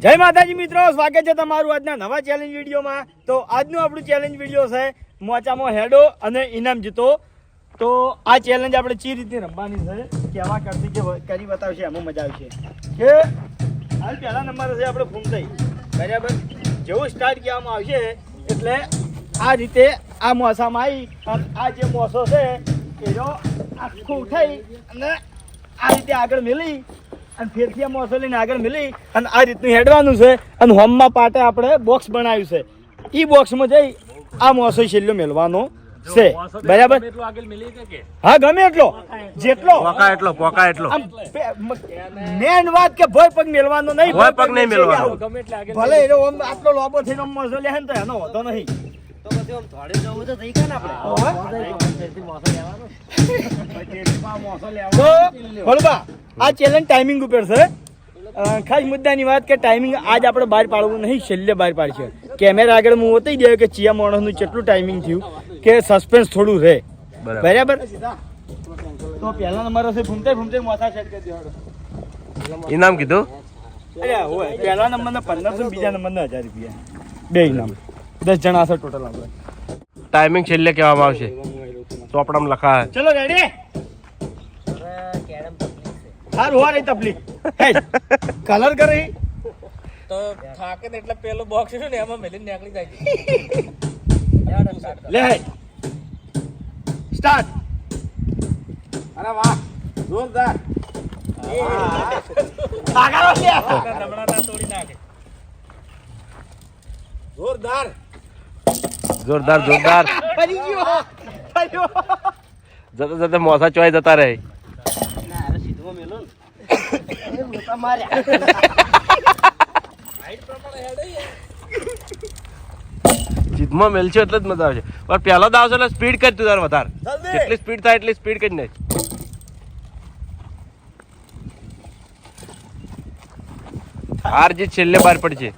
જય માતાજી મિત્રો, સ્વાગત છે તમારું આજના નવા ચેલેન્જ વિડીયોમાં. તો આજનું આપણું ચેલેન્જ વિડીયો છે મોચામાં હેડો અને ઇનામ જીતો. તો આ ચેલેન્જ આપણે ચી રીતે રમવાની છે, કેવા કરતી કે કરી બતાવશે, એમાં મજા આવશે. કે હાલ પહેલા નંબર હશે આપણે ફૂમતાઈ, બરાબર. જેવું સ્ટાર્ટ કરવામાં આવશે એટલે આ રીતે આ મોસામાં આવી અને આ જે મોસો છે એનો આખો ઉઠાઈ અને આ રીતે આગળ મેલી અને ફેરથી આ મોસો લઈને આગળ મેલી અને આ રીતનું હેડવાનું છે. અને હોમમાં પાટે આપણે બોક્સ બનાવ્યું છે. એ બોક્સમાં જઈ આ મોસો છેલ્લો મેળવાનો છે, બરાબર. હા, ગમે એટલો જેટલો પોકા એટલો મેન વાત કે ભોય પગ મેળવાનો નહીં, ભોય પગ નહીં મેળવાનો. ભલે એનો આટલો લોબો થઈને મોસો લે ને તો એનો હોતો નહીં. આ ચેલેન્જ ટાઈમિંગ ઉપર છે. ખાસ મુદ્દાની વાત કે ટાઈમિંગ આજ આપણે બહાર પાડવું નહીં, છેલ્લે બહાર પાડશે. કેમેરા આગળ હું બતાવી દે કે ચિયા માણસનું કેટલું ટાઈમિંગ થયું કે સસ્પેન્સ થોડું રહે, બરાબર. તો પહેલા નંબર હશે ફૂમતે મોથા સેટ કરી દેવાનો. ઇનામ કીધું અરે હોય પહેલા નંબરના 1500, બીજા નંબરના 1000 રૂપિયા, બે ઇનામ. 10 જણા હશે ટોટલ આપણે. ટાઈમિંગ છેલ્લે કહેવામાં આવશે, ચોપડામાં લખાય. ચલો રેડી. હાર હોવા રહી તકલીફ કલર કરે તો થાકે ને એટલે પેલો બોક્સ છે ને એમાં મેલીને નીકળી જાય. લે સ્ટાર્ટ. અરે વાહ, જોરદાર. આગળ લે રમણાના તોડી નાખે. જોરદાર. ફરી ગયો જતા મોસા ચોય જતા રહે. જીતમાં મેલશે એટલે જ મજા આવશે. પણ પહેલો દાવ છે એટલે સ્પીડ કરી તું તાર વધારે, જેટલી સ્પીડ થાય એટલી સ્પીડ કરી નાખ. હાર જીત છેલ્લે બહાર પડશે.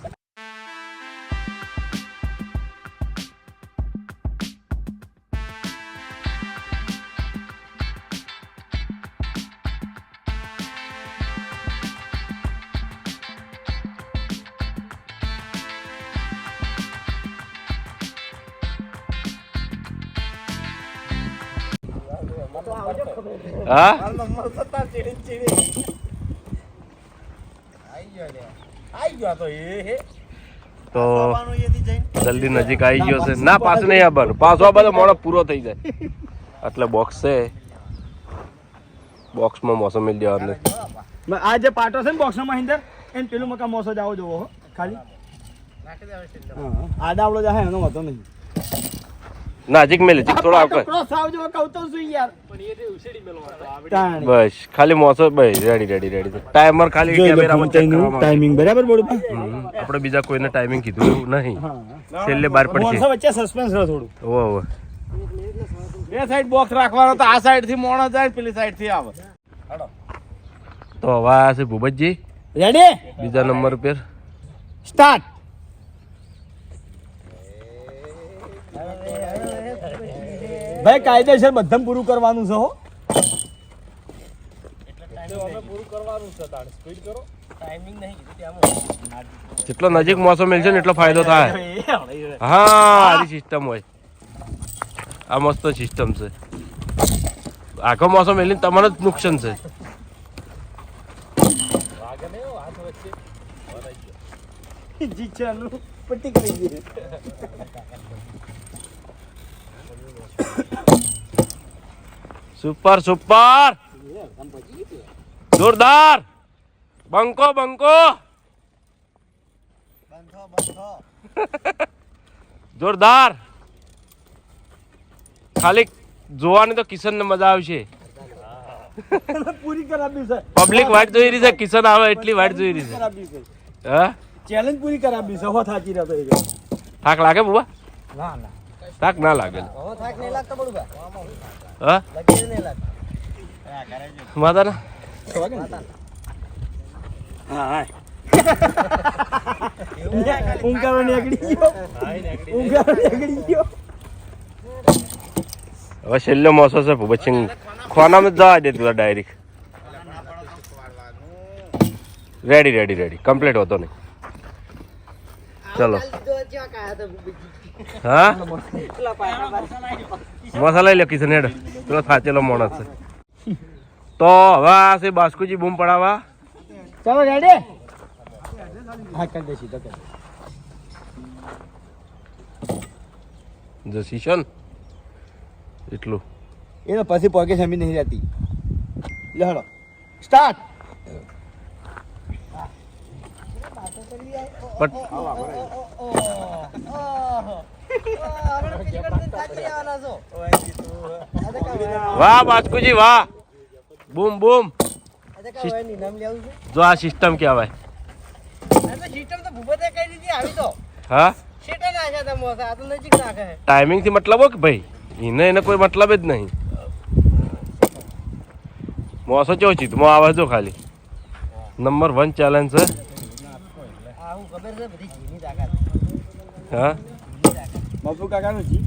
હા, તો જલ્દી નજીક આવી ગયો છે. ના, પાછું નહીં આવવાનું, પાછો આ બધો મોડો પૂરો થઈ જાય એટલે બોક્સ છે. બોક્સમાં મોસમ મિલ જવાનું. આ જે પાટો છે ને બોક્સનો મહિન્દર એને પેલું મકા મોસો જ આવો જોવો ખાલી આડાવડો જ એનો વાંધો નહીં. નજીક મેલે થોડો આવશે ક્રોસ આવજો કહું તો શું યાર. બસ ખાલી મોસો બસ રેડી ટાઈમર ખાલી કેમેરામાં ચેક કરવામાં ટાઈમિંગ બરાબર બોલું. આપણે બીજા કોઈને ટાઈમિંગ કીધું એવું નહીં, છેલ્લે બહાર પડશે. વચ્ચે સસ્પેન્સ રહે થોડું. ઓહો, બે સાઈડ બોક્સ રાખવાનો તો આ સાઈડ થી મોણો જાય, પેલી સાઈડ થી આવે. તો હવે આ છે ભૂપતજી રેડી બીજા નંબર પર. સ્ટાર્ટ. ભાઈ કાયદેસર બધા પૂરું કરવાનું છે હો. જેટલો નજીક મોસો મળશે ને એટલો ફાયદો થાય. હા, આરી સિસ્ટમ હોય. આ મસ્ત સિસ્ટમ છે. આખો મોસો મેળીને તમારે જ નુકસાન છે. પટ્ટી કરી દે. સુપર જોરદાર. બંકો જોરદાર. ખાલી જોવાની તો કિશન ને મજા આવશે. પૂરી કરાવી છે. પબ્લિક વાટ જોઈ રહી છે, કિશન આવે એટલી વાટ જોઈ રહી છે. હા, ચેલેન્જ પૂરી કરાવી છે. હો થાકી રહ્યો તો થાક લાગે બુબા? ના થાક ના લાગે. થાક નહીં લાગતો બળુબા. હા, માતા ના હા ઊંઘારો નીકળી ગયો. હવે છેલ્લો મોસો છે ભૂપતસિંહ, ખોનામાં જવા દે તું ડાયરેક્ટ. રેડી કમ્પ્લીટ હોતો નહીં. ચલો હા મસાલા લે કિશન હેડ પેલો સાચેલો માણસ છે તો હવે આ છે બાસ્કુજી બૂમ પડાવવા ચાલો રેડી હા કરી દે સીધો કરી જસી છે ને એટલું એ તો પછી પોકે જમી નહીં રહેતી લે હળો સ્ટાર્ટ વાહ બાસ્કુજી વાહ બૂમ બૂમ જો આ સિસ્ટમ કહેવાય હા ટાઈમિંગ થી મતલબ હો કે ભાઈ એને કોઈ મતલબ જ નહીં મોસો ચો ચિતમાં આવે જો ખાલી નંબર 1 ચેલેન્જ છે હા બાપુ કાકાનું જી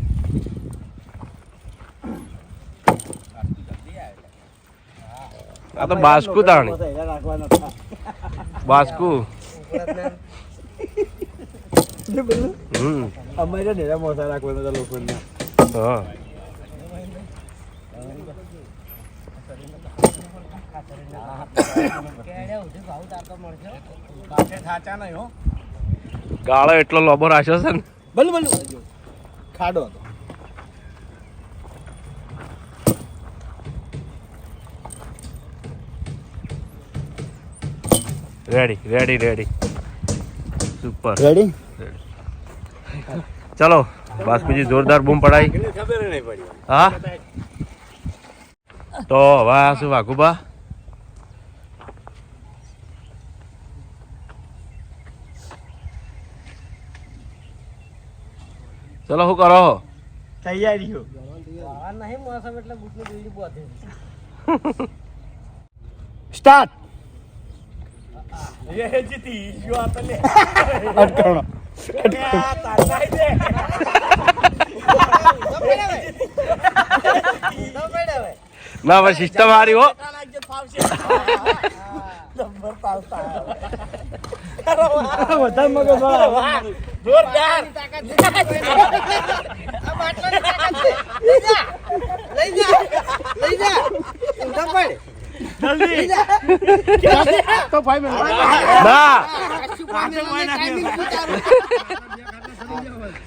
આ તો બાસ્કુ તાણી બાસ્કુ અમારે નેરા મોસા રાખવાના હતા લોકોના હા ગાળો એટલો લોબો રાખ્યો છે ને ભલું ભલું ખાડો હતો ready ready ready super ready ચલો બાસ્કુજી જોરદાર બૂમ પડાઈ ખબર નહીં પડી હા તો હવે આ શું વાઘુબા ચલો શું કરો તૈયારીઓ સ્ટાર્ટ અટકણો ના ભાઈ સિસ્ટમ હારી હો વધારે મગજ જોરદાર તો ભાઈ ના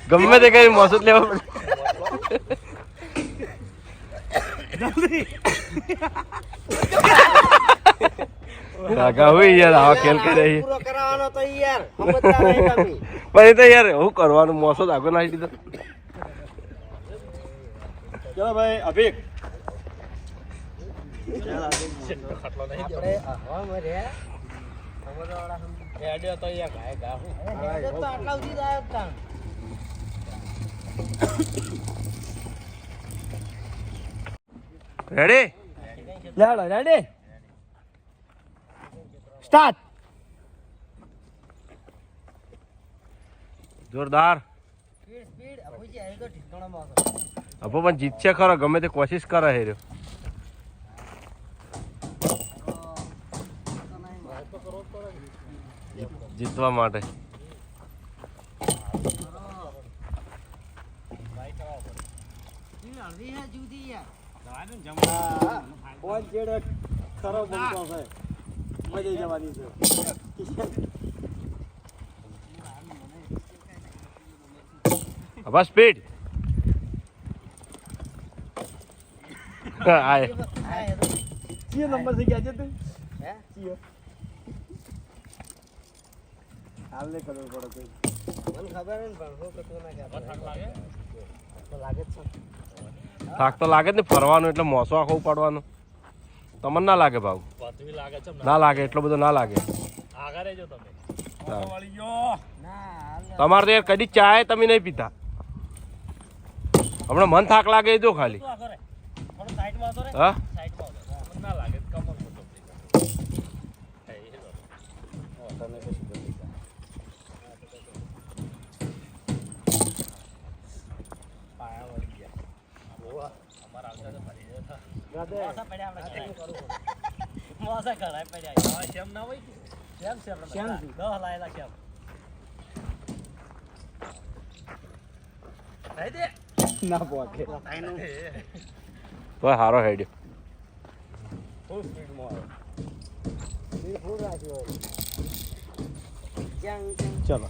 ગમે તે કઈ મોસદ લેવા કાકા હોય યાર આવા ખેલ કરે પણ એ તો યાર હું કરવાનું મોસો આગળ નાખી દીધો ચલો ભાઈ અભિક રેડી લેડો રેડી સ્ટાર્ટ જોરદાર અપો પણ જીતશે ખરો ગમે તે કોશિશ કરે હે રહ્યો જીતવા માટે ખરો બનતો છે મજા જવાની છે બસ સ્પીડ આય કયો નંબર છે ગયા છે તું હે કયો હાલને ખબર પડે મને ખબર ને પણ હું કતો ના કે લાગે છે થાક તો લાગે જ ને ફરવાનું એટલે મોસો આખો ઉપાડવાનો તમને ના લાગે ભાવ ના લાગે એટલો બધો ના લાગે તમારે તો યાર કદી ચાય તમે નહીં પીતા હમણાં મન થાક લાગે જો ખાલી હા ના પોકે તો હારો હેડ્યો ફૂલ સ્પીડમાં ચલો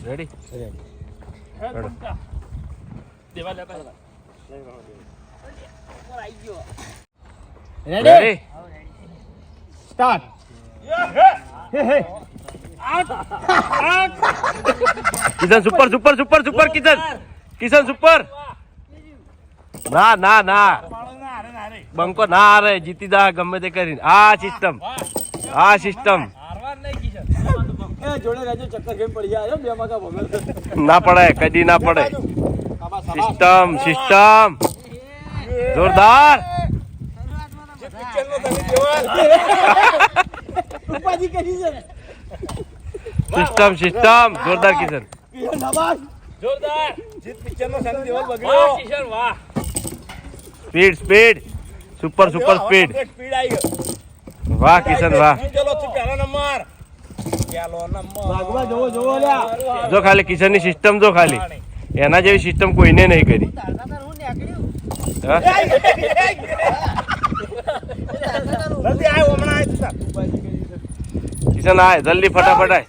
ready ready ready ready start Kishan super super super super Kishan super ના ના ના બંકો ના હારે જીતી જા ગમે તે કરીને આ સિસ્ટમ જોડે રાજુ ચક્કર કેમ પડી જાય બે મગા ભમેલ ના પડે કદી ના પડે સિસ્ટમ જોરદાર ઉપાધિ કરી છે સિસ્ટમ જોરદાર કિશન નવાજ જોરદાર જીત પિક્ચર નો સની દેવલ બગડ્યો કિશન વાહ સ્પીડ સુપર સ્પીડ સ્પીડ આવી ગયો વાહ કિશન વાહ ચલો તું પહેલો નંબર ભાગવા જોવો લ્યા જો ખાલી કિશન ની સિસ્ટમ જો ખાલી એના જેવી સિસ્ટમ કોઈને નહીં કરી હા? નથી આવ્યો હમણાં કિશન આય જલ્દી ફટાફટ આય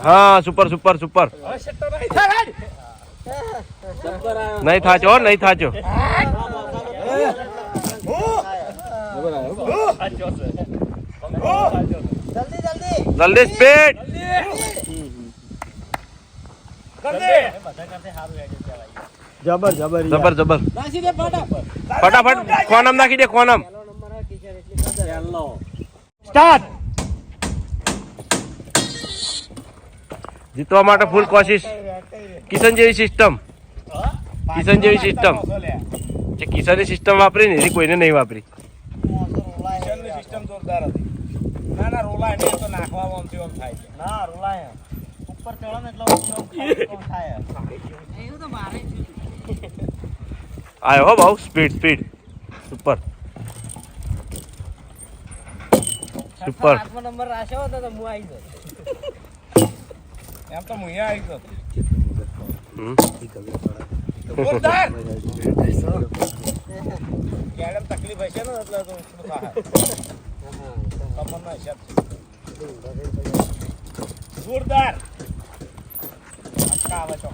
હા સુપર નહીં થાચો નહીં થાચો જલ્દી સ્પીડ જબર ફટાફટ કોનમ નાખી દે કોનમ સ્ટાર્ટ જીતવા માટે ફૂલ કોશિશ કિશન જેવી સિસ્ટમ જે કિશનની સિસ્ટમ વાપરી ને એ કોઈને નહીં વાપરી સિસ્ટમ જોરદાર હતી ના રોલાય નહીં તો નાખવામાં આમ તેમ થાય છે ના રોલાય ઉપર ચડો ને એટલે થાય એવું તો મારે આયો હો ભાવ સ્પીડ સુપર નંબર રાખ્યો હતો તો હું આવી ગયો એમ તો મુયા આવી ગયો હમ. જોરદાર કેડમ તકલીફ હશે ને એટલે તો શું થાય કમરના હિસાબ જોરદાર અટકા આવે છો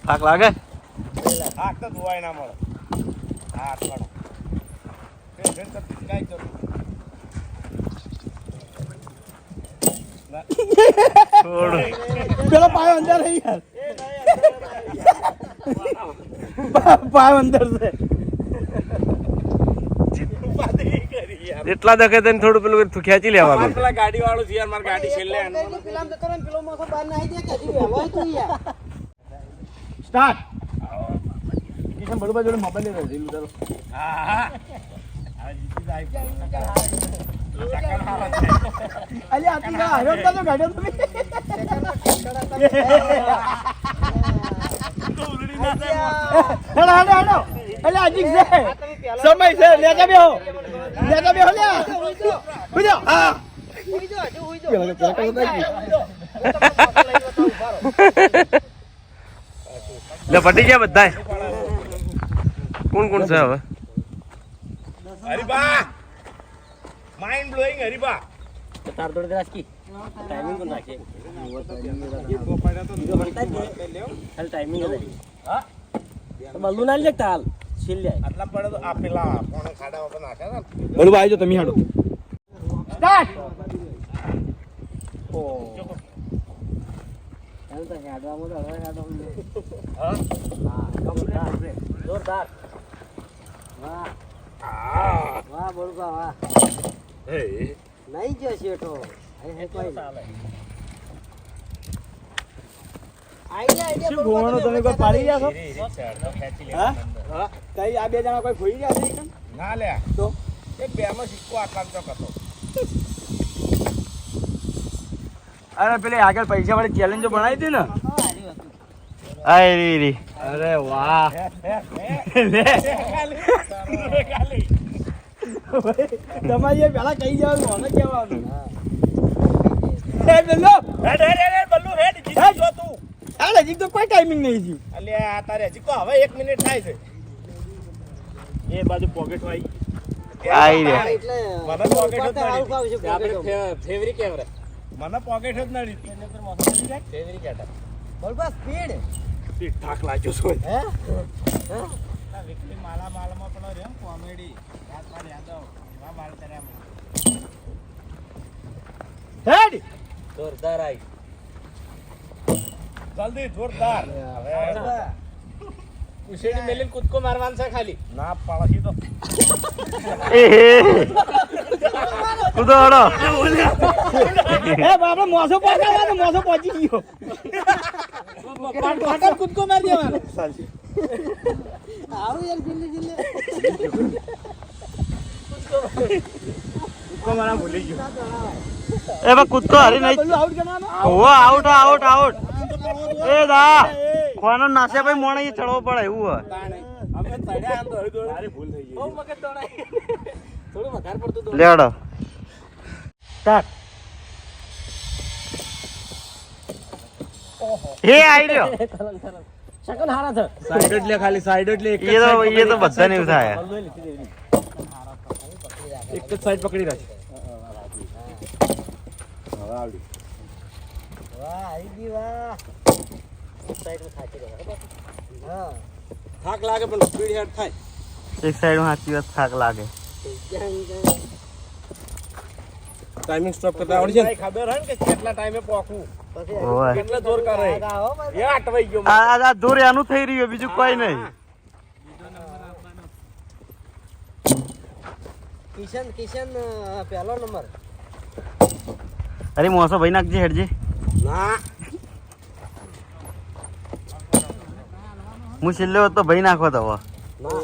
થાક લાગે હાથ તો ધોવાય ના મળે હા અટકાડો ફેર તો કાંઈ જરૂર પેલો પાયો અંદર રહી યાર પાયો અંદર છે એટલા દખે તને થોડું પેલું ખેંચી લેવાનું પેલા ગાડી વાળો છે યાર મારી ગાડી છેલ્લે સ્ટાર્ટ કિશન બરોબર જોડે મોબાઈલ લઈ લીધો ચાલો હા અલ્યા આતી ગા હરો તો ગાડ્યો તમે હેડો અલ્યા અજીક છે સમય છે લેજા બેહો લ્યા ઉજો હા લે પટી ગયા બધાય કોણ છે હવે હરીબા માઇન્ડ બ્લોઈંગ હરીબા તાર દોડે રાજકી ટાઈમિંગ કો નાખે ટાઈમિંગ હા બલ્લુ ના લે તાલ છીલ લે આટલા પડે તો આ પેલા કોણે ખાડા ઉપર નાખ્યા ને બલ્લુ ભાઈ જો તમે હાડો સ્ટાર્ટ ઓ ચાલ તો હાડવા મો હવે હાડો હા જોરદાર વાહ બોલબા વાહ હે નહીં જો શેઠો હે કોઈ ચાલે શું ગોવાનો તમે કોઈ પાડી રહ્યા છો હા કઈ આ બે જણા કોઈ ખોઈ રહ્યા છે ના લે તો એક બે માં સિક્કો આટલા ચોક હતો અરે પેલી આગળ પૈસા વાળી ચેલેન્જો બનાવી હતી ને આય રી અરે વાહ તમારે પેલા કઈ જવાનું મને કહેવાનું હે બલ્લુ હેડ બલ્લુ હેડ જીતી જો તું આ નજીક તો કોઈ ટાઈમ ટાઈમિંગ નહીં થયું. અલ્યા આ તારે હજી કહો હવે 1 મિનિટ થાય છે એ બાજુ પોકેટ વાઈ આઈ રે. મને પોકેટ જ નડી આપણે ફેવરી કેમેરા મને પોકેટ જ નડી ફેવરી કેટા ઠીકઠાક લાગ્યો છો વિકલી માલા માલમાં પેલો રહ્યો કોમેડી રાજપાલ યાદવ એવા માલ કર્યા હેડ જોરદાર આવી જલ્દી જોરદાર હવે ઉશેડી મેલીને કૂદકો મારવાનું છે ખાલી ના પાડશી તો એ કૂદો હડો. એ બાપા મોસો પકડવાનો મોસો પહોંચી ગયો પાટણ કૂદકો મારી દેવાનો મારા ભૂલી ગયો એ બા કૂદકો હરી નહીં. પેલું આઉટ કરવાનો ઓહો આઉટ આઉટ આઉટ. એ દા ખોનો નાસે ભાઈ મોણે ઈ ચડવો પડે એવું હોય. અમે તડ્યા આમ તો હળી દોડી. તારી ભૂલ થઈ બહુ મગજ દોડાય થોડું વધારે પડતું દોડ લેડો. સ્ટાર્ટ એ આઈ રહ્યો. શકન હારા છે સાઈડ જ લે ખાલી સાઈડ જ લે એક એ તો બધાને એવું થાય. એક જ સાઈડ પકડી રાખ થાક લાગે પણ સ્પીડ હેડ થાય એક સાઈડ સાચી વાત થાક લાગે. ટાઈમિંગ સ્ટોપ કરતા આવડી છે ને ખબર હે ને કે કેટલા ટાઈમે પોકવું ઓય. કેટલા જોર કરે એ અટવાઈ ગયો આ દૂર એનું થઈ રહ્યું બીજું કોઈ નહીં. કિશન પહેલો નંબર અરે મોસો ભાઈ નાખજે હેડજે. ના હું છેલ્લે હોત તો ભાઈ નાખો તો હવે. ના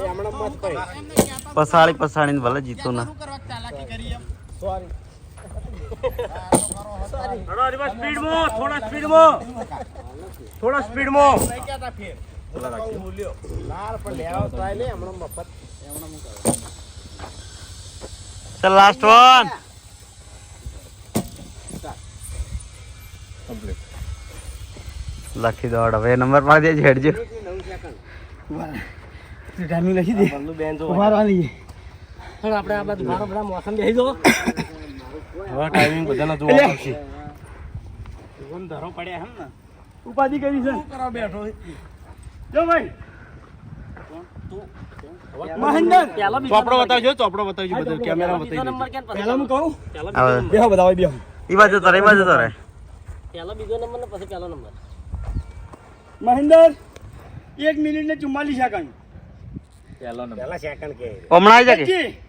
એ હમણાં મત પડી પસાડીને ભલે જીતો ના. સોરી થોડા સ્પીડમાં. નહીં કહેતા ફેર મૂલ્યો લાલ પણ લેવા તો આય લે હમણાં મફત ચાલ લાસ્ટ વન. લખી દો હવે નંબર પાડી દેજો હેડજો. ટાઈમિંગ લખી દે બલ્લુ બેન જો મારવાની પણ આપણે આ બાજુ મારો બડા મોસમ બેહી દો હવે ટાઈમિંગ બધાનો જોવા પડશે ગમ ધરો પડ્યા હમ ને ઉપાધિ કરી છે કરવા બેઠો જો ભાઈ મહેન્દ્ર ચોપડો બતાવજો બધું કેમેરા બીજો નંબર કેમ પહેલા હું કહું હવે બેહો બતાવો બેહો ઈ બાજુ તો રે ઈ બાજુ તો રે. પહેલો બીજો નંબર ને પછી પહેલો નંબર મહેન્દ્ર 1 મિનિટ ને 44 સેકન્ડ પહેલા સેકન્ડ કે હમણાં આવી જા કે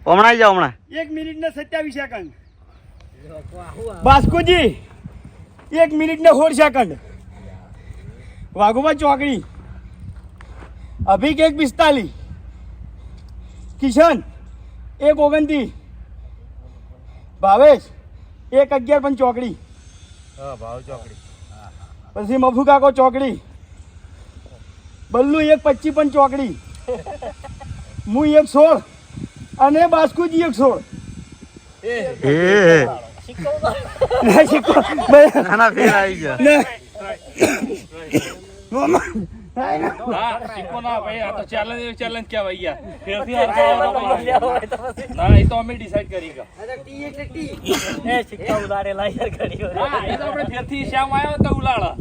હમણાં આવી જાઓ હમણાં. 1 મિનિટ ને 27 સેકન્ડ બાસ્કુજી 1 મિનિટ ને 16 સેકન્ડ વાઘુબા ચોકડી અભિક 1:45 કિશન 1:29 ભાવેશ 1:11 પણ ચોકડી હા ભાવ ચોકડી પછી મફુ કાકો ચોકડી બલ્લુ 1:25 પણ ચોકડી હું 1:16 અને બાસ્કુજી 1:16 ના શીખો ના ના ફેર આવી ગયો. શીખો ના ભાઈ આ તો ચેલેન્જ કહેવાય યાર ફેરથી ના એ તો અમે ડિસાઈડ કરી ગયા એ સિક્કા ઉડાડેલા યાર ઘડી હા એ તો આપણે ફેરથી શ્યામ આવ્યો તો ઉલાળા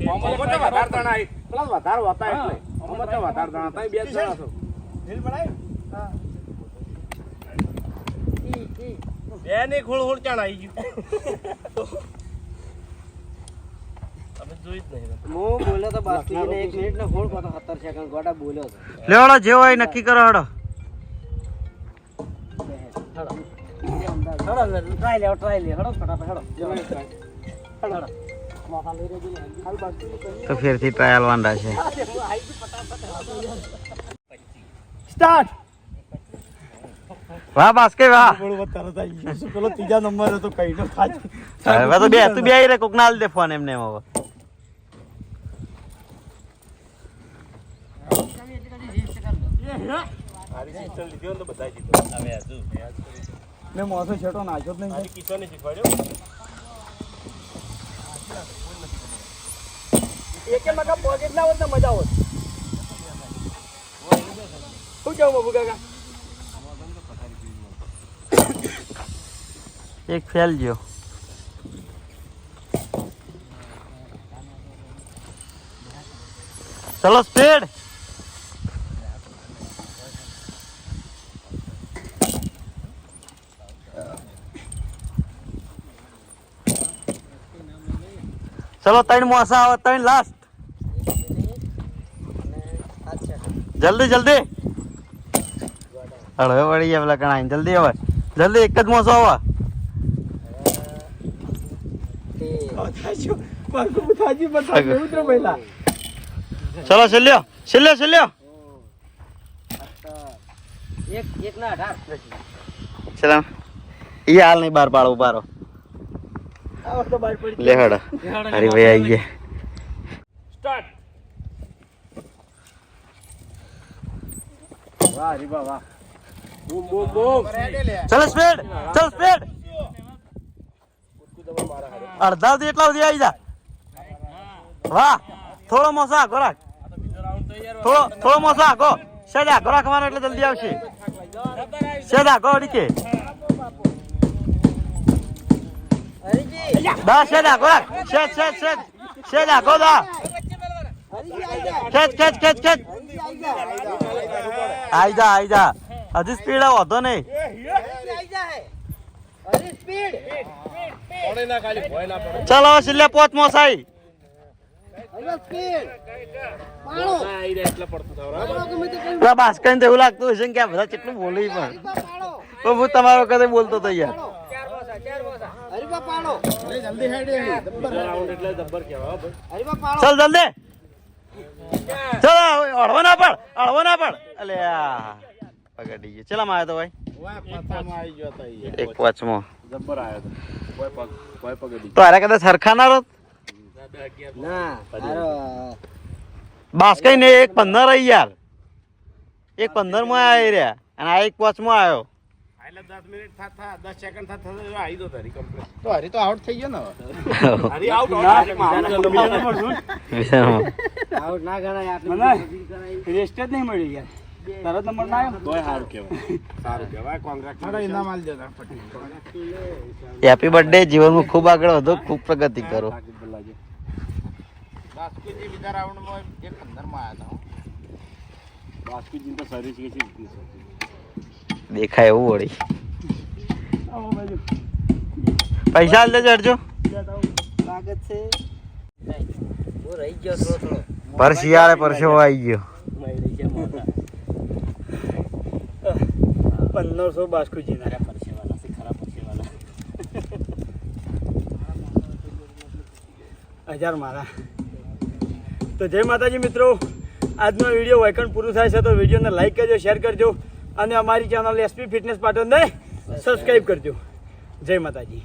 વધારે જણા પ્લસ વધારે હોતા એટલે અમે તો વધારે જણા હતા બે જણા છો દિલ બનાય બે ને ખોળ ચાણ આવી ગયું તમે જોઈ જ નહીં હું બોલ્યો તો બાસ્કીને 1 મિનિટ ને હોળ પાતો 17 સેકન્ડ ગોડા બોલ્યો તો લેવડો જેવો હોય નક્કી કરો હડો. હડો ટ્રાય લે હડો ફટાફટ હડો હડો મોકા લઈ રેજો હાલ બાસ્કી તો ફેરથી ટ્રાયલ વાંડા છે. સ્ટાર્ટ વાહ બાસ્કે વાહ. બરોબર તરત આવી ગયો શું પેલો ત્રીજા નંબર હતો કઈ નો ખાચ હવે તો તું બે રે કોક નાલ દે ફોન એમને હવે. મેં મોસો છેટો નાખ્યો જ નહીં કિશોરને શીખવાડ્યો એકે મકા પોકેટ ના હોત ને મજા હોત. શું કેવું બાબુ કાકા? એક ફેલ ગયો. ચલો સ્પીડ. ચલો 3 મોસા આવે, 3 લાસ્ટ. જલ્દી જલ્દી હળવે વળી ગયા પેલા કણાઈ. જલ્દી હવે જલ્દી, એક જ મોસો આવે. ચલો છેલ્લ્યો છેલ્લ્યો છેલ્લ્યો. એક ના 18. ચલો ઈ હાલ નહીં બાર પાડો ઉભારો. લે હડ અરે ભાઈ આવી ગયા. સ્ટાર્ટ. વાહ રીબા વાહ. બૂમ બૂમ બૂમ. ચલો સ્પીડ, ચલો સ્પીડ. અડધા સુધી એટલા સુધી આવી જા. વાહ, થોડો મોસો આગો રાખ. થોડો મોસો આગો. સેજ આગો રાખવાનો એટલે જલ્દી આવશે. સેજ આગો અડીકે. દા સેજ આગો રાખ. સેજ સેજ સેજ સેજ આગો દા. ખેંચ ખેંચ ખેંચ ખેંચ. આઈ જા આઈ જા. હજી સ્પીડ આવો હતો નહીં. ચલો છેલ્લે 5 મોસાઈ. બાસ્કન તો એવું લાગતું હશે કે આ બધા કેટલું બોલી પણ હું તમારો કદે બોલતો તો યાર. ચલ જલ્દી ચલો. અડવો ના પડ, અડવો ના પડ. અલે પકડી ગયો. ચેલામાં આવ્યો તો ભાઈ? એક 5મો. તો અરે કદાચ સરખા ના રોત. બાસ્કઈ ને એક 15 રહી યાર. એક 15 માં આવી રહ્યા અને આ એક 5મો આવ્યો. 10 મિનિટ થતા 10 સેકન્ડ થતા આવી દો તારી કમ્પ્લીટ. તો હરી તો આઉટ થઈ ગયો ને હવે. હરી આઉટ આઉટ ના ગણાય. મને રેસ્ટ જ નહીં મળી યાર. તરત નંબર ના આવ્યો તોય સારું કહેવાય. સારું કહેવાય. કોંગ્રેસ ઇનામ આલ દેતા. Happy birthday. જીવનમાં ખૂબ આગળ વધો, ખૂબ પ્રગતિ કરો. બાસ્કુજી બીજા રાઉન્ડમાં એક 15 માં આવ્યા હતા. બાસ્કુજી તો સર્વિસ કે છે. દેખાય એવું વળી. પૈસા હાલ દેજો હરજો. લાગત છે. હું રહી ગયો થોડો. પર શિયાળે પરસેવો આવી ગયો. 1500 બાસ્કુજી ના પરસેવાલા છે, ખરા પરસેવાલા. 1000 મારા. તો જય માતાજી મિત્રો, આજનો વિડીયો વૈકણ પૂરું થાય છે તો વિડીયોને લાઈક કરજો, શેર કરજો અને અમારી ચેનલ એસપી ફિટનેસ પાટણને સબસ્ક્રાઈબ કરજો. જય માતાજી.